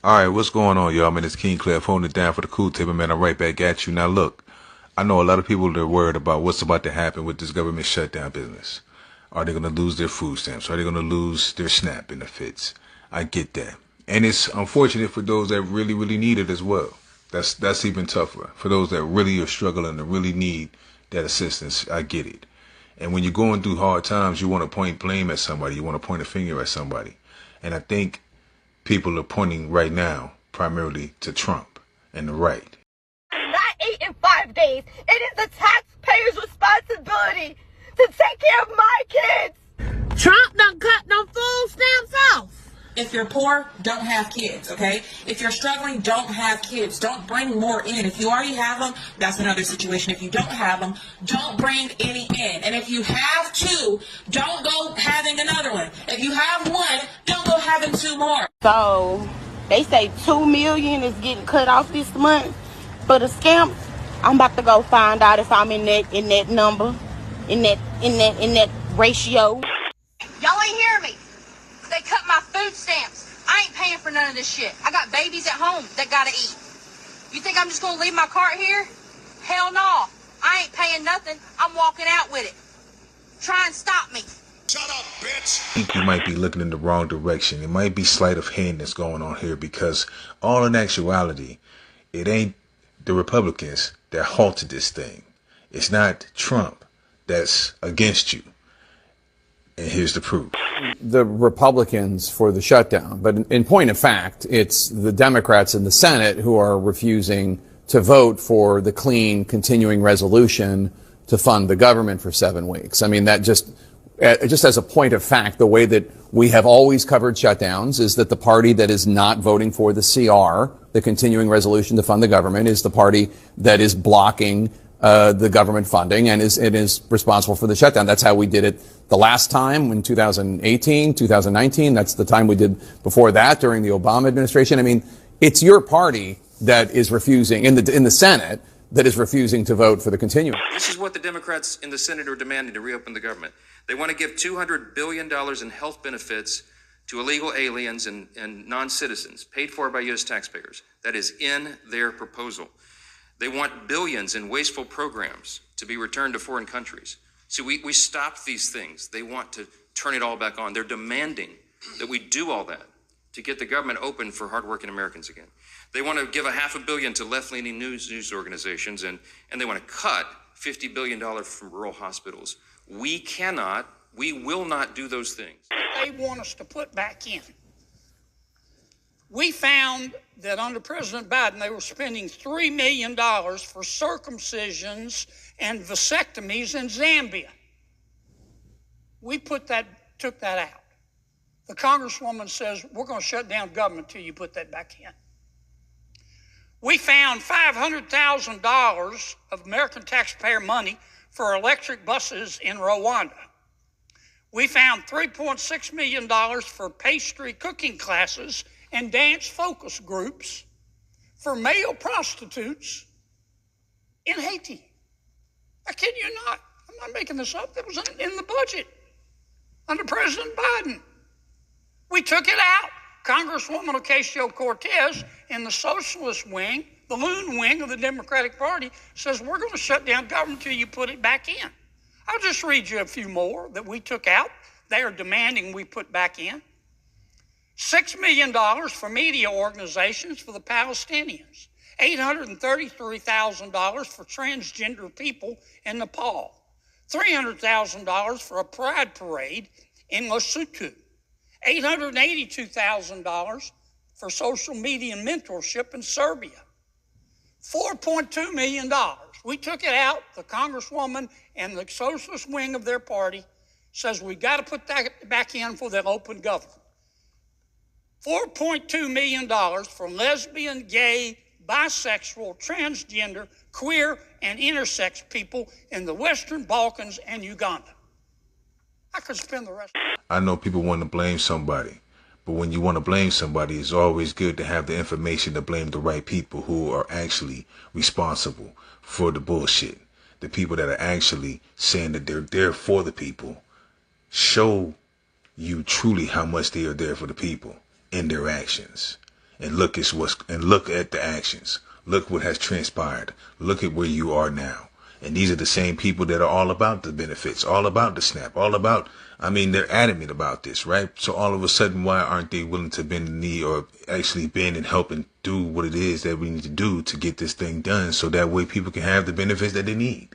Alright, what's going on, y'all? Man, it's King Cliff holding it down for the cool tip, and man, I'm right back at you. Now, look, I know a lot of people are worried about what's about to happen with this government shutdown business. Are they going to lose their food stamps? Are they going to lose their SNAP benefits? I get that. And it's unfortunate for those that really, really need it as well. That's even tougher. For those that really are struggling and really need that assistance, I get it. And when you're going through hard times, you want to point blame at somebody. You want to point a finger at somebody. And I think people are pointing right now primarily to Trump and the right. Not eat in 5 days. It is the taxpayer's responsibility to take care of my kids. Trump done cut them food stamps off. If you're poor, don't have kids, okay? If you're struggling, don't have kids. Don't bring more in. If you already have them, that's another situation. If you don't have them, don't bring any in. And if you have two, don't go having another one. If you have one, don't go having two more. So they say 2 million is getting cut off this month for the scamps. I'm about to go find out if I'm in that number, in that ratio. Y'all ain't hear me. They cut my food stamps. I ain't paying for none of this shit. I got babies at home that gotta eat. You think I'm just gonna leave my cart here? Hell no. I ain't paying nothing. I'm walking out with it. Try and stop me. Shut up, bitch! I think you might be looking in the wrong direction. It might be sleight of hand that's going on here, because all in actuality, it ain't the Republicans that halted this thing. It's not Trump that's against you. And here's the proof. The Republicans for the shutdown, but in point of fact, it's the Democrats in the Senate who are refusing to vote for the clean continuing resolution to fund the government for 7 weeks. I mean, that just as a point of fact, the way that we have always covered shutdowns is that the party that is not voting for the CR, the continuing resolution to fund the government, is the party that is blocking the government funding and is responsible for the shutdown. That's how we did it the last time in 2018, 2019. That's the time we did before that during the Obama administration. I mean, it's your party that is refusing in the Senate that is refusing to vote for the continuing. This is what the Democrats in the Senate are demanding to reopen the government. They want to give $200 billion in health benefits to illegal aliens and non-citizens paid for by U.S. taxpayers. That is in their proposal. They want billions in wasteful programs to be returned to foreign countries. So we stopped these things. They want to turn it all back on. They're demanding that we do all that to get the government open for hardworking Americans again. They want to give $500 million to left-leaning news organizations, and they want to cut $50 billion from rural hospitals. We will not do those things. They want us to put back in. We found that under President Biden, they were spending $3 million for circumcisions and vasectomies in Zambia. We took that out. The Congresswoman says, we're going to shut down government until you put that back in. We found $500,000 of American taxpayer money for electric buses in Rwanda. We found $3.6 million for pastry cooking classes and dance focus groups for male prostitutes in Haiti. I kid you not. I'm not making this up. That was in the budget under President Biden. We took it out. Congresswoman Ocasio-Cortez in the socialist wing, the loon wing of the Democratic Party, says we're going to shut down government until you put it back in. I'll just read you a few more that we took out. They are demanding we put back in. $6 million for media organizations for the Palestinians. $833,000 for transgender people in Nepal. $300,000 for a pride parade in Lesotho. $882,000 for social media mentorship in Serbia. $4.2 million. We took it out. The Congresswoman and the socialist wing of their party says we got to put that back in for the open government. $4.2 million for lesbian, gay, bisexual, transgender, queer, and intersex people in the Western Balkans and Uganda. I could spend the rest. I know people want to blame somebody, but when you want to blame somebody, it's always good to have the information to blame the right people who are actually responsible for the bullshit. The people that are actually saying that they're there for the people show you truly how much they are there for the people in their actions. and look at the actions. Look what has transpired. Look at where you are now. And these are the same people that are all about the benefits, all about the SNAP, all about, I mean, they're adamant about this, right? So all of a sudden, why aren't they willing to bend the knee or actually bend and help and do what it is that we need to do to get this thing done so that way people can have the benefits that they need?